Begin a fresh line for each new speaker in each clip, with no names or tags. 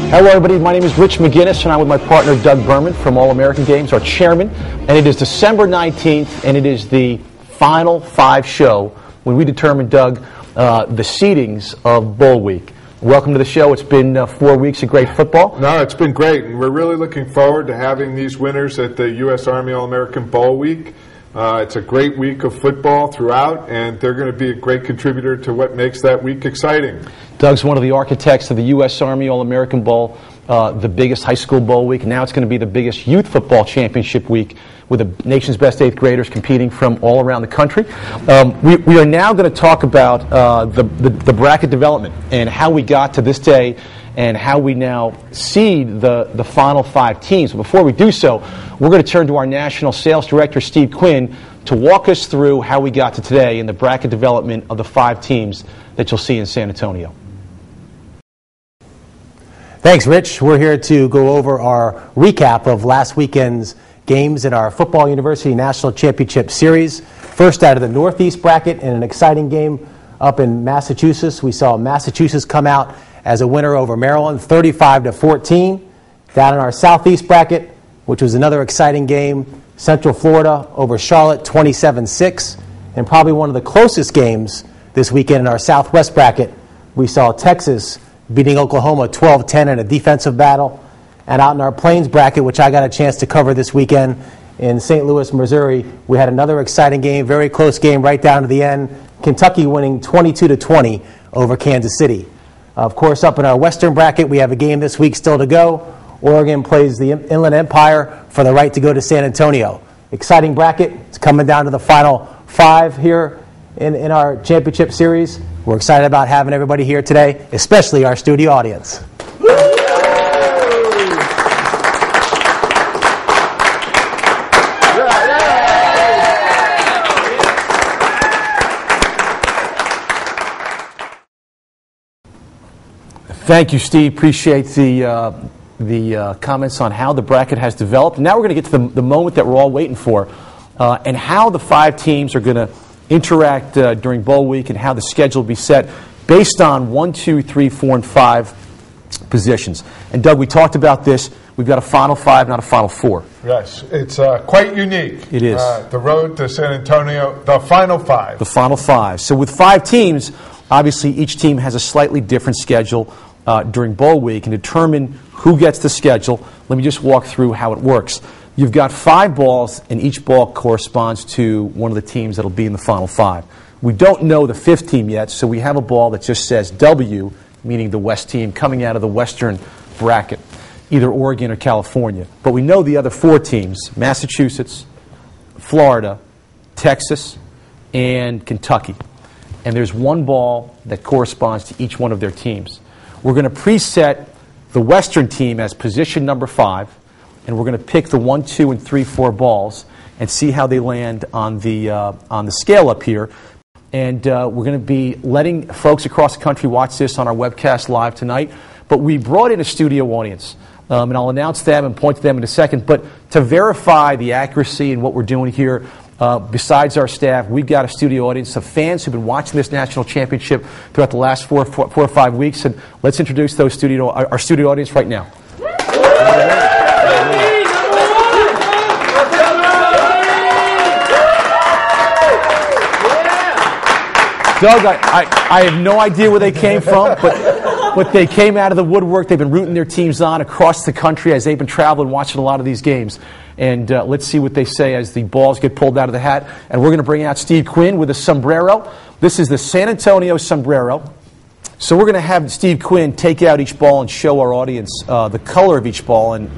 Hello everybody, my name is Rich McGuinness and I'm with my partner Doug Berman from All-American Games, our chairman, and it is December 19th and it is the Final Five show when we determine, Doug, the seedings of Bowl Week. Welcome to the show. It's been 4 weeks of great football.
No, it's been great, and we're really looking forward to having these winners at the U.S. Army All-American Bowl Week. It's a great week of football throughout, and they're going to be a great contributor to what makes that week exciting.
Doug's one of the architects of the U.S. Army All-American Bowl, the biggest high school bowl week. Now it's going to be the biggest youth football championship week with the nation's best eighth graders competing from all around the country. We are now going to talk about the bracket development and how we got to this day and how we now seed the final five teams. But before we do so, we're going to turn to our National Sales Director, Steve Quinn, to walk us through how we got to today in the bracket development of the five teams that you'll see in San Antonio.
Thanks, Rich. We're here to go over our recap of last weekend's games in our Football University National Championship Series. First out of the Northeast bracket in an exciting game up in Massachusetts. We saw Massachusetts come out as a winner over Maryland, 35-14. Down in our Southeast bracket, which was another exciting game, Central Florida over Charlotte, 27-6. And probably one of the closest games this weekend in our Southwest bracket, we saw Texas beating Oklahoma 12-10 in a defensive battle. And out in our Plains bracket, which I got a chance to cover this weekend in St. Louis, Missouri, we had another exciting game, very close game right down to the end. Kentucky winning 22-20 over Kansas City. Of course, up in our Western bracket, we have a game this week still to go. Oregon plays the Inland Empire for the right to go to San Antonio. Exciting bracket. It's coming down to the final five here in our championship series. We're excited about having everybody here today, especially our studio audience.
Thank you, Steve. Appreciate the comments on how the bracket has developed. Now we're going to get to the moment that we're all waiting for, and how the five teams are going to interact during Bowl Week and how the schedule will be set based on 1, 2, 3, 4, and 5 positions. And Doug, we talked about this. We've got a Final Five, not a Final Four.
Yes, it's quite unique.
It is.
The road to San Antonio, the Final Five.
The Final Five. So with five teams, obviously each team has a slightly different schedule during Bowl Week, and determine who gets the schedule. Let me just walk through how it works. You've got 5 balls, and each ball corresponds to one of the teams that will be in the Final Five. We don't know the 5th team yet, so we have a ball that just says W, meaning the West team, coming out of the Western bracket, either Oregon or California. But we know the other 4 teams, Massachusetts, Florida, Texas, and Kentucky. And there's one ball that corresponds to each one of their teams. We're going to preset the Western team as position number 5, and we're going to pick the 1, 2, and 3, 4 balls and see how they land on the scale up here. And we're going to be letting folks across the country watch this on our webcast live tonight. But we brought in a studio audience, and I'll announce them and point to them in a second. But to verify the accuracy and what we're doing here, besides our staff, we've got a studio audience of fans who've been watching this national championship throughout the last four or 5 weeks. And let's introduce our studio audience right now. Doug, I have no idea where they came from, but they came out of the woodwork. They've been rooting their teams on across the country as they've been traveling, watching a lot of these games. And let's see what they say as the balls get pulled out of the hat. And we're going to bring out Steve Quinn with a sombrero. This is the San Antonio sombrero. So we're going to have Steve Quinn take out each ball and show our audience the color of each ball and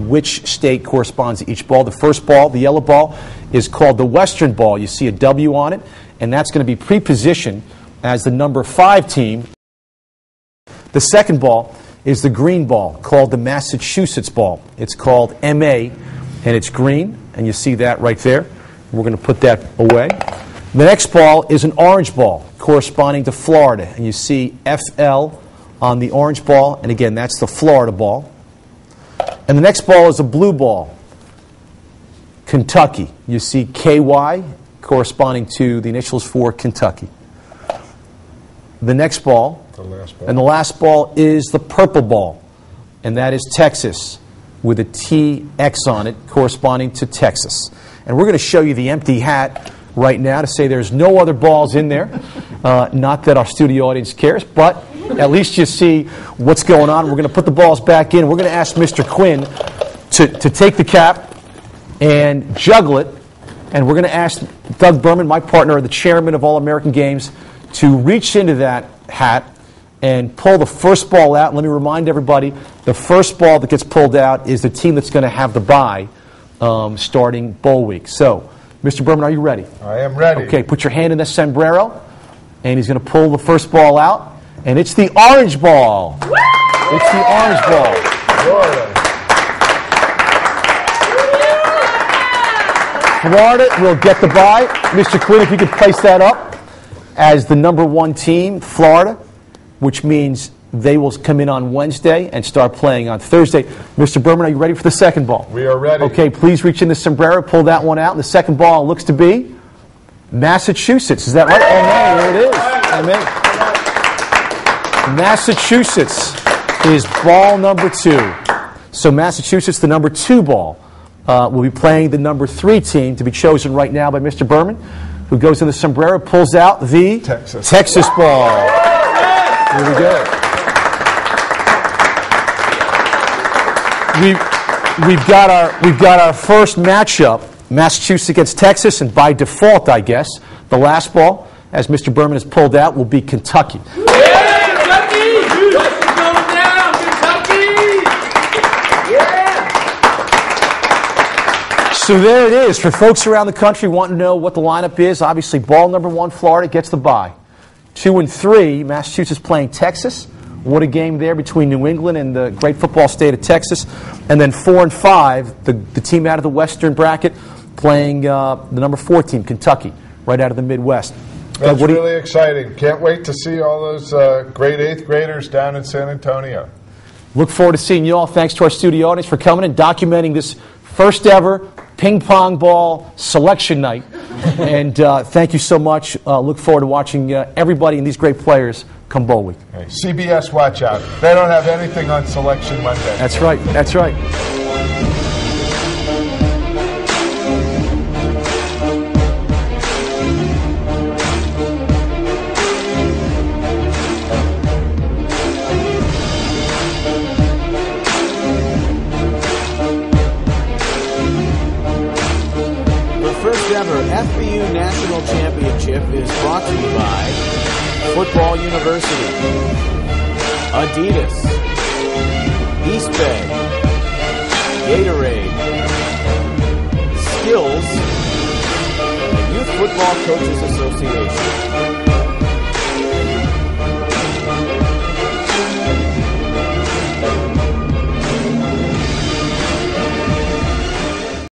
which state corresponds to each ball. The first ball, the yellow ball, is called the Western ball. You see a W on it, and that's going to be pre-positioned as the number 5 team. The second ball is the green ball, called the Massachusetts ball. It's called MA, and it's green, and you see that right there. We're going to put that away. The next ball is an orange ball, corresponding to Florida, and you see FL on the orange ball, and again, that's the Florida ball. And the next ball is a blue ball, Kentucky. You see KY, corresponding to the initials for Kentucky. The next ball, and the last ball is the purple ball, and that is Texas, with a TX on it, corresponding to Texas. And we're going to show you the empty hat right now to say there's no other balls in there. Not that our studio audience cares, but at least you see what's going on. We're going to put the balls back in. We're going to ask Mr. Quinn to take the cap and juggle it. And we're going to ask Doug Berman, my partner, the chairman of All-American Games, to reach into that hat and pull the first ball out. Let me remind everybody, the first ball that gets pulled out is the team that's going to have the bye starting bowl week. So, Mr. Berman, are you ready?
I am ready.
Okay, put your hand in the sombrero, and he's going to pull the first ball out, and it's the orange ball. It's the orange ball. Florida will get the bye. Mr. Quinn, if you could place that up as the number 1 team, Florida, which means they will come in on Wednesday and start playing on Thursday. Mr. Berman, are you ready for the second ball?
We are ready.
Okay, please reach in the sombrero, pull that one out. And the second ball looks to be Massachusetts. Is that right? Amen. There it is. Amen. Massachusetts is ball number 2. So Massachusetts, the number 2 ball, will be playing the number 3 team, to be chosen right now by Mr. Berman, who goes in the sombrero, pulls out the Texas ball. Here we go. We've got our first matchup, Massachusetts against Texas, and by default, I guess, the last ball, as Mr. Berman has pulled out, will be Kentucky. So there it is. For folks around the country wanting to know what the lineup is, obviously ball number 1, Florida, gets the bye. 2 and 3, Massachusetts playing Texas. What a game there between New England and the great football state of Texas. And then 4 and 5, the team out of the Western bracket playing the number 4 team, Kentucky, right out of the Midwest.
That's really exciting. Can't wait to see all those great 8th graders down in San Antonio.
Look forward to seeing you all. Thanks to our studio audience for coming and documenting this first ever ping pong ball selection night. And thank you so much. Look forward to watching everybody and these great players come bowl week.
Hey, CBS, watch out. They don't have anything on Selection Monday.
That's right. That's right.
First ever FBU National Championship is brought to you by Football University, Adidas, East Bay, Gatorade, Skills, and Youth Football Coaches Association.